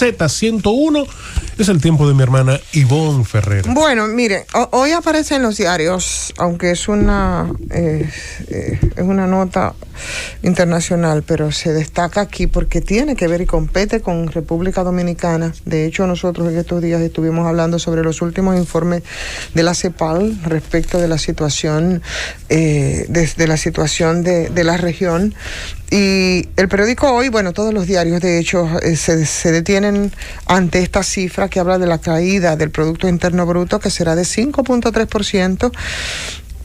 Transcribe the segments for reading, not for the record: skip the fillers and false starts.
Z101. Es el tiempo de mi hermana Ivonne Ferrer. Bueno, mire, hoy aparece en los diarios, aunque es una nota internacional, pero se destaca aquí porque tiene que ver y compete con República Dominicana. De hecho, nosotros en estos días estuvimos hablando sobre los últimos informes de la CEPAL respecto de la situación, desde la situación de la región. Y el periódico Hoy, bueno, todos los diarios de hecho se detienen ante esta cifra que habla de la caída del Producto Interno Bruto, que será de 5.3%.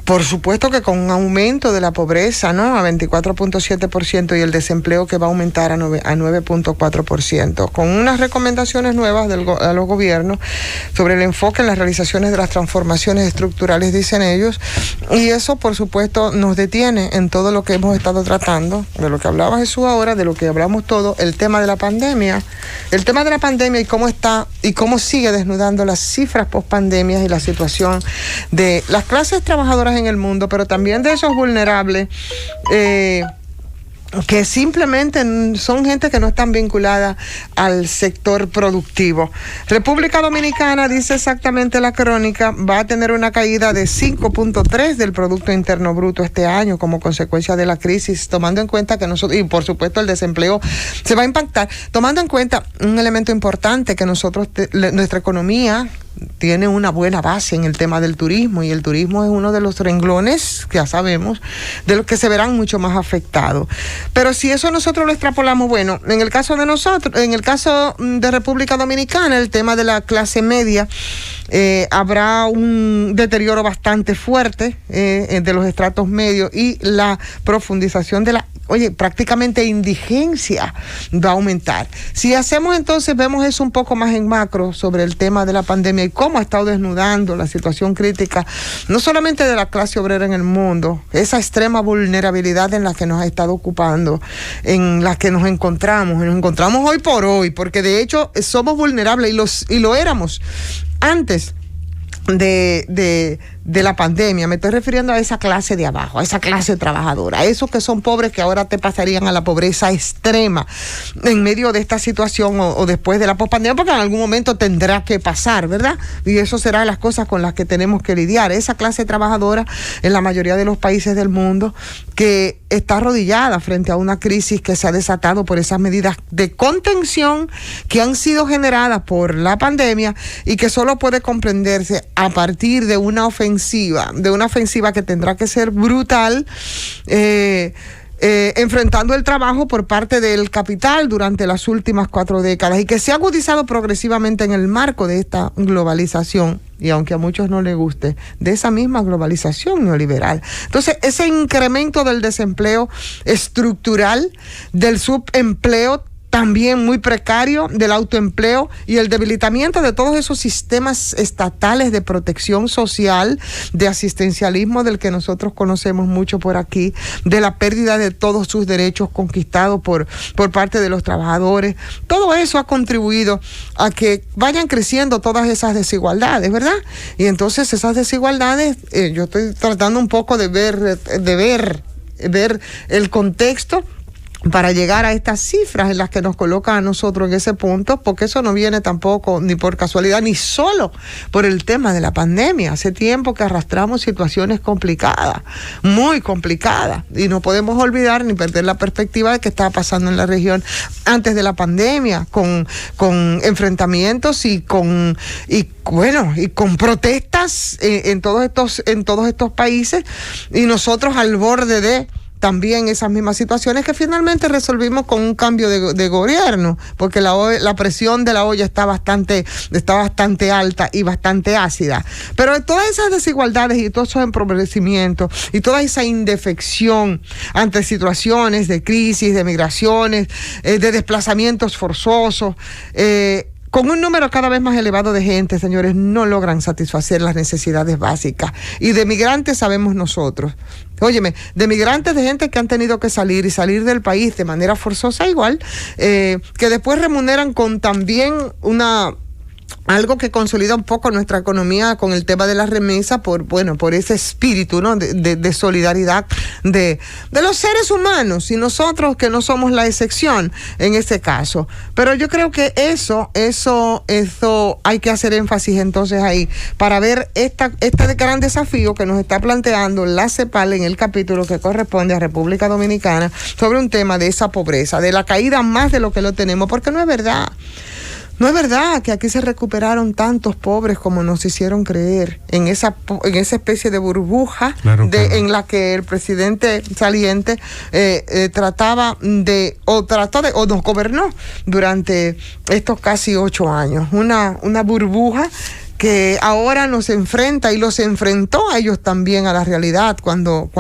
Por supuesto que con un aumento de la pobreza, ¿no?, a 24.7%, y el desempleo que va a aumentar a 9.4%, con unas recomendaciones nuevas a los gobiernos sobre el enfoque en las realizaciones de las transformaciones estructurales, dicen ellos, y eso por supuesto nos detiene en todo lo que hemos estado tratando, de lo que hablaba Jesús ahora, de lo que hablamos todo, el tema de la pandemia y cómo está y cómo sigue desnudando las cifras post-pandemias y la situación de las clases trabajadoras en el mundo, pero también de esos vulnerables que simplemente son gente que no están vinculada al sector productivo. República Dominicana, dice exactamente la crónica, va a tener una caída de 5.3 del Producto Interno Bruto este año como consecuencia de la crisis, tomando en cuenta que nosotros, y por supuesto el desempleo se va a impactar, tomando en cuenta un elemento importante, que nosotros, nuestra economía tiene una buena base en el tema del turismo, y el turismo es uno de los renglones, que ya sabemos, de los que se verán mucho más afectados. Pero si eso nosotros lo extrapolamos, bueno, en el caso de nosotros, en el caso de República Dominicana, el tema de la clase media, habrá un deterioro bastante fuerte de los estratos medios, y la profundización de la prácticamente indigencia va a aumentar. Si hacemos entonces, vemos eso un poco más en macro sobre el tema de la pandemia y cómo ha estado desnudando la situación crítica, no solamente de la clase obrera en el mundo, esa extrema vulnerabilidad en la que nos ha estado ocupando, en la que nos encontramos hoy por hoy, porque de hecho somos vulnerables y lo éramos antes de la pandemia. Me estoy refiriendo a esa clase de abajo, a esa clase trabajadora, a esos que son pobres, que ahora te pasarían a la pobreza extrema en medio de esta situación o después de la pospandemia, porque en algún momento tendrá que pasar, ¿verdad? Y eso será las cosas con las que tenemos que lidiar. Esa clase trabajadora en la mayoría de los países del mundo, que está arrodillada frente a una crisis que se ha desatado por esas medidas de contención que han sido generadas por la pandemia, y que solo puede comprenderse a partir de una ofensiva que tendrá que ser brutal, enfrentando el trabajo por parte del capital durante las últimas 4 décadas, y que se ha agudizado progresivamente en el marco de esta globalización, y aunque a muchos no les guste, de esa misma globalización neoliberal. Entonces, ese incremento del desempleo estructural, del subempleo también muy precario, del autoempleo, y el debilitamiento de todos esos sistemas estatales de protección social, de asistencialismo del que nosotros conocemos mucho por aquí, de la pérdida de todos sus derechos conquistados por parte de los trabajadores. Todo eso ha contribuido a que vayan creciendo todas esas desigualdades, ¿verdad? Y entonces esas desigualdades, yo estoy tratando un poco de ver el contexto para llegar a estas cifras en las que nos colocan a nosotros en ese punto, porque eso no viene tampoco ni por casualidad, ni solo por el tema de la pandemia. Hace tiempo que arrastramos situaciones complicadas, muy complicadas, y no podemos olvidar ni perder la perspectiva de qué estaba pasando en la región antes de la pandemia, con enfrentamientos y con protestas en todos estos países, y nosotros al borde de también esas mismas situaciones que finalmente resolvimos con un cambio de gobierno, porque la presión de la olla está bastante alta y bastante ácida. Pero todas esas desigualdades y todos esos empobrecimientos y toda esa indefección ante situaciones de crisis, de migraciones, de desplazamientos forzosos, con un número cada vez más elevado de gente, señores, no logran satisfacer las necesidades básicas. Y de migrantes sabemos nosotros. Óyeme, de migrantes, de gente que han tenido que salir del país de manera forzosa igual, que después remuneran con también una algo que consolida un poco nuestra economía con el tema de la remesa por ese espíritu, ¿no? de solidaridad de los seres humanos, y nosotros que no somos la excepción en ese caso. Pero yo creo que eso hay que hacer énfasis entonces ahí para ver este gran desafío que nos está planteando la CEPAL en el capítulo que corresponde a República Dominicana sobre un tema de esa pobreza, de la caída más de lo que lo tenemos, porque no es verdad. No es verdad que aquí se recuperaron tantos pobres como nos hicieron creer en esa especie de burbuja en la que el presidente saliente nos gobernó durante estos casi 8 años. Una burbuja que ahora nos enfrenta y los enfrentó a ellos también a la realidad cuando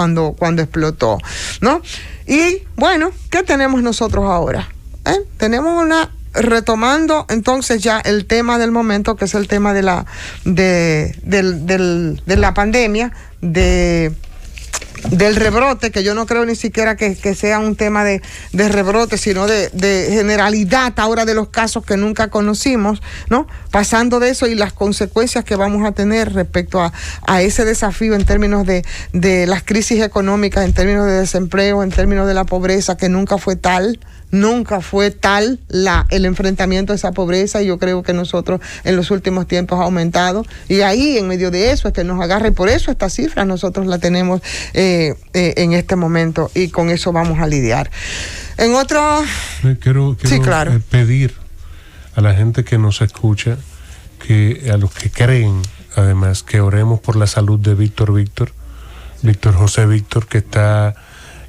explotó, ¿no? Y bueno, ¿qué tenemos nosotros ahora? Tenemos retomando entonces ya el tema del momento, que es el tema de la pandemia, del rebrote, que yo no creo ni siquiera que sea un tema de rebrote, sino de generalidad ahora de los casos que nunca conocimos, ¿no? Pasando de eso y las consecuencias que vamos a tener respecto a ese desafío en términos de las crisis económicas, en términos de desempleo, en términos de la pobreza, que nunca fue tal el enfrentamiento a esa pobreza, y yo creo que nosotros en los últimos tiempos ha aumentado, y ahí en medio de eso es que nos agarra, y por eso esta cifra nosotros la tenemos en este momento, y con eso vamos a lidiar. En otro... Quiero sí, claro, pedir a la gente que nos escucha, que a los que creen además, que oremos por la salud de Víctor José Víctor, que está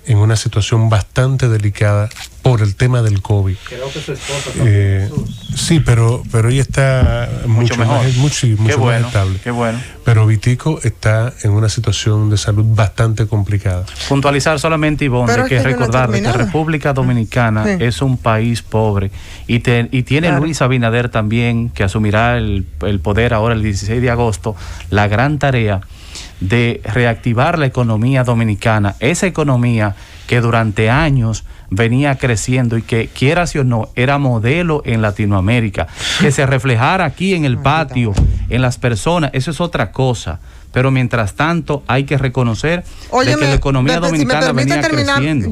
en una situación bastante delicada por el tema del COVID. Creo que su esposa también. Sí, pero ella está mucho mejor, mucho más estable. Qué bueno. Pero Vitico está en una situación de salud bastante complicada. Puntualizar solamente, Ivonne, de que recordar que República Dominicana es un país pobre y tiene Luis Abinader también, que asumirá el poder ahora el 16 de agosto, la gran tarea de reactivar la economía dominicana, esa economía que durante años venía creciendo y que, quieras o no, era modelo en Latinoamérica, que se reflejara aquí en el patio, en las personas, eso es otra cosa. Pero mientras tanto hay que reconocer de que la economía dominicana venía creciendo.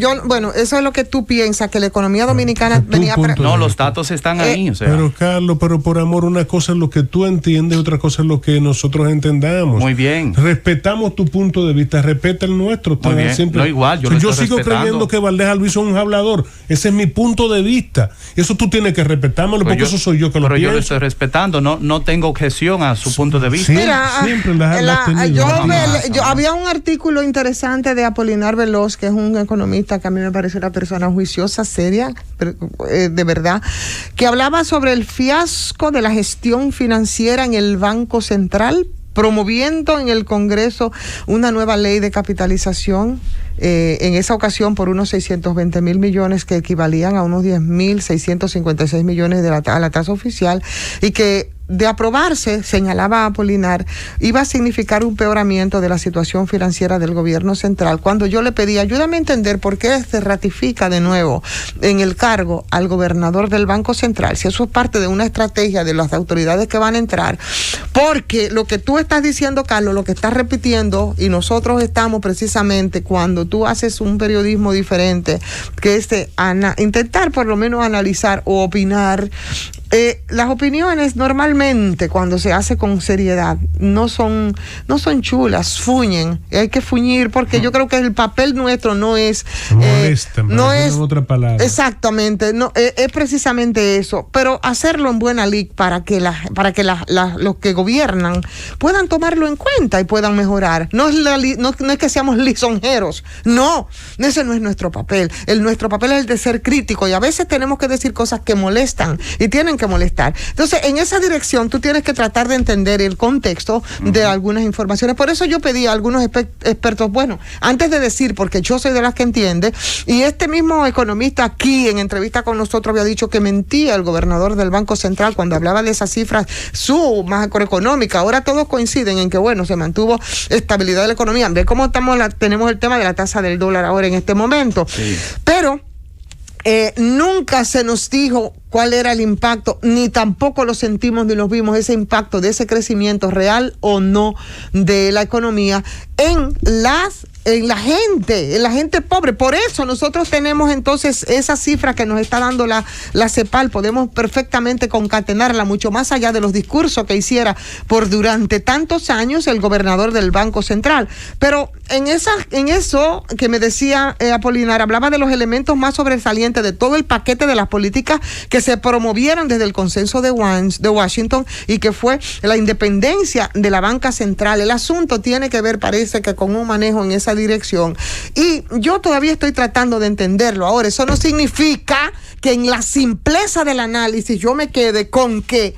Eso es lo que tú piensas, que la economía dominicana venía... No, los datos están ahí. O sea. Pero Carlos, por amor, una cosa es lo que tú entiendes, otra cosa es lo que nosotros entendamos. Muy bien. Respetamos tu punto de vista, respeta el nuestro. Muy bien. Siempre. No, igual, yo sigo creyendo que Valdés Alviso es un hablador. Ese es mi punto de vista. Eso tú tienes que respetármelo, porque eso soy yo que lo pienso. Pero yo lo estoy respetando, no tengo objeción a su punto de vista. Siempre había un artículo interesante de Apolinar Veloz, que es un economista que a mí me parece una persona juiciosa, seria, de verdad, que hablaba sobre el fiasco de la gestión financiera en el Banco Central, promoviendo en el Congreso una nueva ley de capitalización, en esa ocasión por unos 620,000 millones, que equivalían a unos 10,656 millones a la tasa oficial, y que de aprobarse, señalaba Apolinar, iba a significar un peoramiento de la situación financiera del gobierno central. Cuando yo le pedí, ayúdame a entender por qué se ratifica de nuevo en el cargo al gobernador del Banco Central, si eso es parte de una estrategia de las autoridades que van a entrar, porque lo que tú estás diciendo, Carlos, lo que estás repitiendo, y nosotros estamos precisamente, cuando tú haces un periodismo diferente, que es intentar por lo menos analizar o opinar. Las opiniones normalmente, cuando se hace con seriedad, no son chulas, fuñen. Hay que fuñir, porque yo creo que el papel nuestro no es... no es otra palabra. Exactamente, no, es precisamente eso. Pero hacerlo en buena lid para que los que gobiernan puedan tomarlo en cuenta y puedan mejorar. No es que seamos lisonjeros. No, ese no es nuestro papel. Nuestro papel es el de ser crítico, y a veces tenemos que decir cosas que molestan y tienen que molestar. Entonces, en esa dirección tú tienes que tratar de entender el contexto de algunas informaciones. Por eso yo pedí a algunos expertos, antes de decir, porque yo soy de las que entiende, y este mismo economista aquí en entrevista con nosotros había dicho que mentía el gobernador del Banco Central cuando hablaba de esas cifras macroeconómicas. Ahora todos coinciden en que, se mantuvo estabilidad de la economía. Ve cómo tenemos el tema de la tasa del dólar ahora en este momento. Sí. Pero nunca se nos dijo cuál era el impacto, ni tampoco lo sentimos ni lo vimos, ese impacto de ese crecimiento real o no de la economía en la gente pobre. Por eso nosotros tenemos entonces esa cifra que nos está dando la CEPAL, podemos perfectamente concatenarla mucho más allá de los discursos que hiciera por durante tantos años el gobernador del Banco Central. Pero en eso que me decía Apolinar, hablaba de los elementos más sobresalientes de todo el paquete de las políticas que se promovieron desde el consenso de Washington y que fue la independencia de la banca central. El asunto tiene que ver, parece que con un manejo en esa dirección, y yo todavía estoy tratando de entenderlo. Ahora, eso no significa que en la simpleza del análisis yo me quede con que,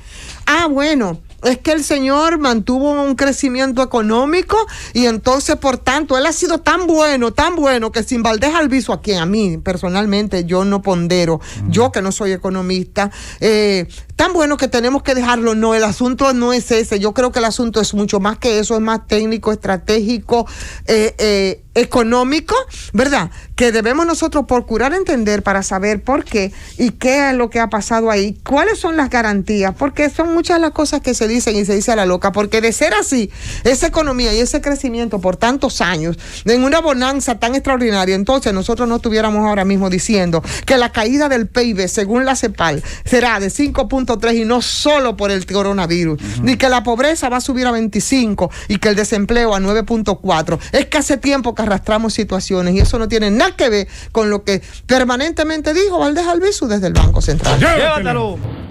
bueno, es que el señor mantuvo un crecimiento económico y entonces, por tanto, él ha sido tan bueno que sin Valdés Albizu, a quien a mí personalmente yo no pondero, yo que no soy economista, tan bueno que tenemos que dejarlo. No, el asunto no es ese. Yo creo que el asunto es mucho más que eso, es más técnico, estratégico, económico, ¿verdad? Que debemos nosotros procurar entender para saber por qué y qué es lo que ha pasado ahí, cuáles son las garantías, porque son muchas las cosas que se dicen y se dice a la loca, porque de ser así, esa economía y ese crecimiento por tantos años, en una bonanza tan extraordinaria, entonces nosotros no estuviéramos ahora mismo diciendo que la caída del PIB, según la CEPAL, será de 5.3 y no solo por el coronavirus, ni que la pobreza va a subir a 25 y que el desempleo a 9.4. Es que hace tiempo que arrastramos situaciones y eso no tiene nada que ver con lo que permanentemente dijo Valdés Albizu desde el Banco Central. ¡Llévatelo!